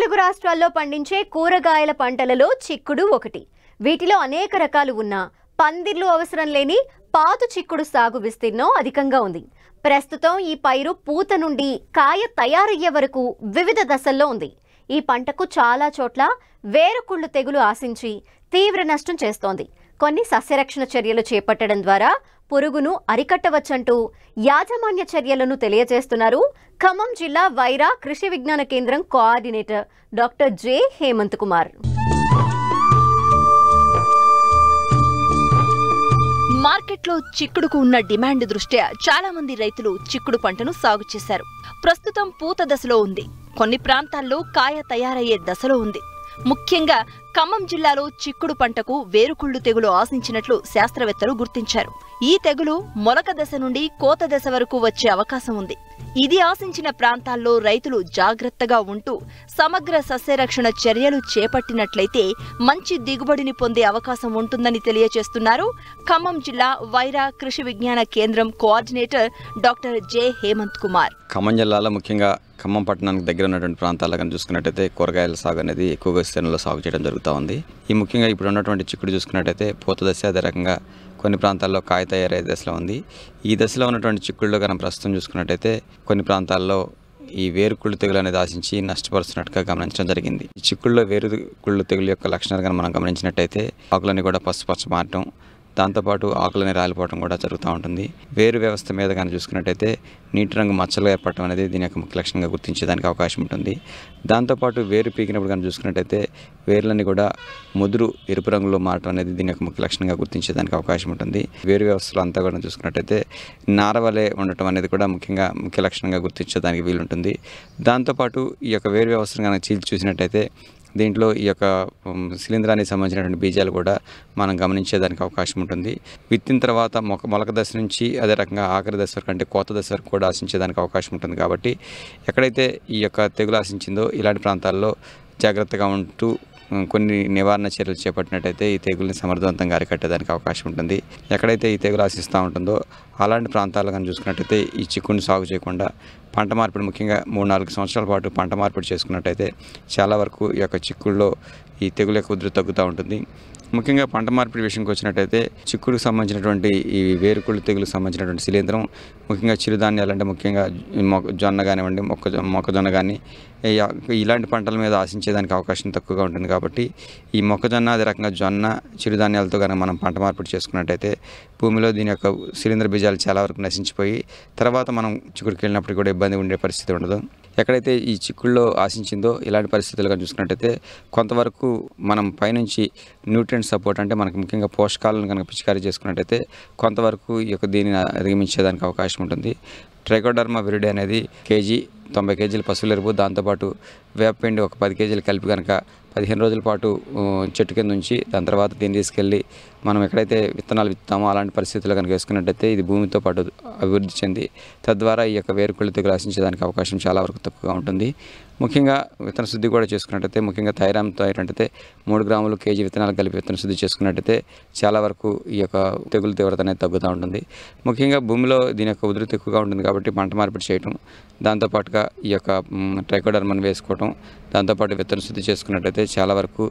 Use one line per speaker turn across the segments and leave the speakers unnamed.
తెలుగు రాష్ట్రాల్లో పండించే కూరగాయల పంటలలో చిక్కుడు ఒకటి. వీటిలో అనేక రకాలు ఉన్నా పందిర్లు అవసరం లేని పాతు చిక్కుడు సాగు విస్తీర్ణం అధికంగా ఉంది. ప్రస్తుతం ఈ పైరు పూత నుండి కాయ తయారయ్యే వరకు వివిధ దశల్లో ఉంది. ఈ పంటకు చాలా చోట్ల వేరుకుళ్ళు తెగులు ఆశించి తీవ్ర నష్టం చేస్తోంది. కొన్ని సస్యరక్షణ చర్యలు చేపట్టడం ద్వారా పురుగును అరికట్టవచ్చంటూ యాజమాన్య చర్యలను తెలియజేస్తున్నారు ఖమ్మం జిల్లా Wyra Krishi Vigyan Kendra coordinator doctor J Hemanth Kumar.
మార్కెట్లో చిక్కుడుకు ఉన్న డిమాండ్ దృష్ట్యా చాలా మంది రైతులు చిక్కుడు పంటను సాగు చేశారు. ప్రస్తుతం పూత దశలో ఉంది. కొన్ని ప్రాంతాల్లో కాయ తయారయ్యే దశలో ఉంది. ముఖ్యంగా ఖమ్మం జిల్లాలో చిక్కుడు పంటకు వేరుకుళ్ళు తెగులు ఆశించినట్లు శాస్త్రవేత్తలు గుర్తించారు. ఈ తెగులు మొలక దశ నుండి కోత దశ వరకు వచ్చే అవకాశం ఉంది. ఇది ఆశించిన ప్రాంతాల్లో రైతులు జాగ్రత్తగా ఉంటూ సమగ్ర సస్యరక్షణ చర్యలు చేపట్టినట్లయితే మంచి దిగుబడిని పొందే అవకాశం ఉంటుందని తెలియజేస్తున్నారు ఖమ్మం జిల్లా Wyra Krishi Vigyan Kendra coordinator doctor J Hemanth Kumar.
Khammam జిల్లాలో ముఖ్యంగా ఖమ్మం పట్టణానికి దగ్గర ఉన్నటువంటి ప్రాంతాల్లో కానీ చూసుకున్నట్టయితే కూరగాయల సాగు అనేది ఎక్కువగా విస్తీర్ణంలో సాగు చేయడం జరుగుతూ ఉంది. ఈ ముఖ్యంగా ఇప్పుడు ఉన్నటువంటి చిక్కుడు చూసుకున్నట్టయితే పూత దశ, అదే రకంగా కొన్ని ప్రాంతాల్లో కాయ తయారయ్యే దశలో ఉంది. ఈ దశలో ఉన్నటువంటి చిక్కుడులో కనుక ప్రస్తుతం చూసుకున్నట్టయితే కొన్ని ప్రాంతాల్లో ఈ వేరుకుళ్ళు తెగులు అనేది ఆశించి నష్టపరుస్తున్నట్టుగా గమనించడం జరిగింది. ఈ చిక్కుడులో వేరుకుళ్ళు తెగులు యొక్క లక్షణాలు కనుక మనం గమనించినట్టయితే ఆకులన్నీ కూడా పసుపచ్చ మారటం, దాంతోపాటు ఆకులని రాలిపోవడం కూడా జరుగుతూ ఉంటుంది. వేరు వ్యవస్థ మీద కానీ చూసుకున్నట్టయితే నీటి రంగు మచ్చలు ఏర్పడటం అనేది దీని యొక్క ముఖ్య లక్షణంగా గుర్తించేదానికి అవకాశం ఉంటుంది. దాంతోపాటు వేరు పీకినప్పుడు కానీ చూసుకున్నట్టయితే వేర్లన్నీ కూడా ముదురు ఎరుపు రంగులో మారటం అనేది దీని యొక్క ముఖ్య లక్షణంగా గుర్తించేదానికి అవకాశం ఉంటుంది. వేరు వ్యవస్థలో అంతా కూడా చూసుకున్నట్టయితే నారవలే ఉండటం అనేది కూడా ముఖ్య లక్షణంగా గుర్తించేదానికి వీలుంటుంది. దాంతోపాటు ఈ యొక్క వేరు వ్యవస్థను కనుక చీల్చి చూసినట్టయితే దీంట్లో ఈ యొక్క శిలీంధ్రానికి సంబంధించినటువంటి బీజాలు కూడా మనం గమనించేదానికి అవకాశం ఉంటుంది. విత్తిన తర్వాత మొలక దశ నుంచి అదే రకంగా ఆఖరి దశ వరకు అంటే కోత దశ వరకు కూడా ఆశించేదానికి అవకాశం ఉంటుంది. కాబట్టి ఎక్కడైతే ఈ యొక్క తెగులు ఆశించిందో ఇలాంటి ప్రాంతాల్లో జాగ్రత్తగా ఉంటూ కొన్ని నివారణ చర్యలు చేపట్టినట్టయితే ఈ తెగుల్ని సమర్థవంతంగా అరికట్టేదానికి అవకాశం ఉంటుంది. ఎక్కడైతే ఈ తెగులు ఆశిస్తూ ఉంటుందో అలాంటి ప్రాంతాల్లో కానీ చూసుకున్నట్టయితే ఈ చిక్కుడుని సాగు చేయకుండా పంట మార్పిడి, ముఖ్యంగా 3-4 సంవత్సరాల పాటు పంట మార్పిడి చేసుకున్నట్టయితే చాలా వరకు ఈ యొక్క చిక్కుడులో ఈ తెగులు యొక్క ఉధృతి తగ్గుతూ ఉంటుంది. ముఖ్యంగా పంట మార్పిడి విషయంకి వచ్చినట్టయితే చిక్కుడుకు సంబంధించినటువంటి ఈ వేరుకుళ్ళు తెగులకు సంబంధించినటువంటి శిలీంధ్రం ముఖ్యంగా చిరుధాన్యాలు అంటే ముఖ్యంగా జొన్న కానివ్వండి, మొక్కజొన్న కానీ ఇలాంటి పంటల మీద ఆశించేదానికి అవకాశం తక్కువగా ఉంటుంది. కాబట్టి ఈ మొక్కజొన్న, అదే రకంగా జొన్న, చిరుధాన్యాలతో కనుక మనం పంట మార్పిడి చేసుకున్నట్టయితే భూమిలో దీని యొక్క శిలీంధ్ర బీజాలు చాలా వరకు నశించిపోయి తర్వాత మనం చిక్కుడుకి వెళ్ళినప్పుడు కూడా ఇబ్బంది ఉండే పరిస్థితి ఉండదు. ఎక్కడైతే ఈ చిక్కుల్లో ఆశించిందో ఇలాంటి పరిస్థితులు కానీ చూసుకున్నట్టయితే కొంతవరకు మనం పైనుంచి న్యూట్రియంట్ సపోర్ట్ అంటే మనకు ముఖ్యంగా పోషకాలను కనుక పిచికారీ చేసుకున్నట్టయితే కొంతవరకు ఈ యొక్క దీనిని అధిగమించేదానికి అవకాశం ఉంటుంది. ట్రైకోడర్మా విరిడి అనేది కేజీ 90 కేజీల పశువుల ఎరువు, దాంతోపాటు వేపపిండి ఒక 10 కేజీలు కలిపి కనుక 15 రోజుల పాటు చెట్టు కింద ఉంచి దాని తర్వాత దీన్ని తీసుకెళ్ళి మనం ఎక్కడైతే విత్తనాలు విత్తామో అలాంటి పరిస్థితుల్లో కనుక వేసుకున్నట్టయితే ఇది భూమితో పాటు అభివృద్ధి చెంది తద్వారా ఈ యొక్క వేరుకుళ్ళు తెగులు ఆశించేదానికి అవకాశం చాలా వరకు తక్కువగా ఉంటుంది. ముఖ్యంగా విత్తన శుద్ధి కూడా చేసుకున్నట్టయితే ముఖ్యంగా థైరామ్తో ఏంటంటే 3 గ్రాములు కేజీ విత్తనాలు కలిపి విత్తన శుద్ధి చేసుకున్నట్టయితే చాలా వరకు ఈ యొక్క తెగులు తీవ్రత అనేది తగ్గుతూ ఉంటుంది. ముఖ్యంగా భూమిలో దీని యొక్క ఉధృతి ఎక్కువగా ఉంటుంది కాబట్టి పంట మార్పిడి చేయటం, దాంతోపాటుగా ఈ యొక్క ట్రైకోడర్మాను వేసుకోవటం, దాంతోపాటు విత్తన శుద్ధి చేసుకున్నట్టయితే చాలా వరకు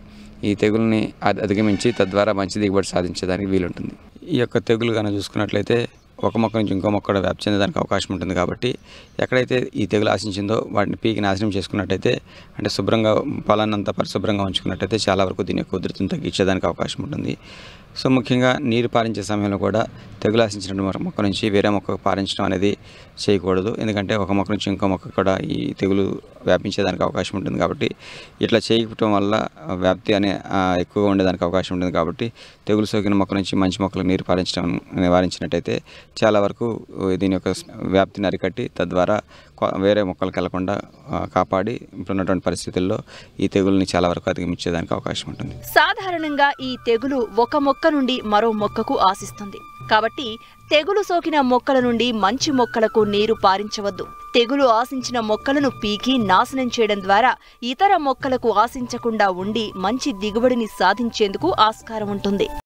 ఈ తెగుల్ని అధిగమించి తద్వారా మంచి దిగుబడి సాధించేదానికి వీలుంటుంది. ఈ యొక్క తెగులు కనుక చూసుకున్నట్లయితే ఒక మొక్క నుంచి ఇంకో మొక్క కూడా వ్యాప్తి చెందేదానికి అవకాశం ఉంటుంది. కాబట్టి ఎక్కడైతే ఈ తెగులు ఆశించిందో వాటిని పీకి నాశనం చేసుకున్నట్టయితే అంటే శుభ్రంగా పొలాన్నంతా పరిశుభ్రంగా ఉంచుకున్నట్టయితే చాలా వరకు దీని యొక్క ఉధృతిని తగ్గించేదానికి అవకాశం ఉంటుంది. సో ముఖ్యంగా నీరు పారించే సమయంలో కూడా తెగులు ఆశించిన మొక్క నుంచి వేరే మొక్కకు పారించడం అనేది చేయకూడదు. ఎందుకంటే ఒక మొక్క నుంచి ఇంకో మొక్క కూడా ఈ తెగులు వ్యాపించేదానికి అవకాశం ఉంటుంది. కాబట్టి ఇట్లా చేయకపోవడం వల్ల వ్యాప్తి ఎక్కువగా ఉండేదానికి అవకాశం ఉంటుంది. కాబట్టి తెగులు సోకిన మొక్క నుంచి మంచి మొక్కలకు నీరు పారించడం నివారించినట్టయితే చాలా వరకు దీని యొక్క వ్యాప్తిని అరికట్టి తద్వారా వేరే మొక్కలకు వెళ్లకుండా కాపాడి ఇప్పుడున్నటువంటి పరిస్థితుల్లో ఈ తెగుల్ని చాలా వరకు అధిగమించేదానికి అవకాశం ఉంటుంది.
సాధారణంగా ఈ తెగులు ఒక మొక్క నుండి మరో మొక్కకు ఆశిస్తుంది. కాబట్టి తెగులు సోకిన మొక్కల నుండి మంచి మొక్కలకు నీరు పారించవద్దు. తెగులు ఆశించిన మొక్కలను పీకి నాశనం చేయడం ద్వారా ఇతర మొక్కలకు ఆశించకుండా ఉండి మంచి దిగుబడిని సాధించేందుకు ఆస్కారం ఉంటుంది.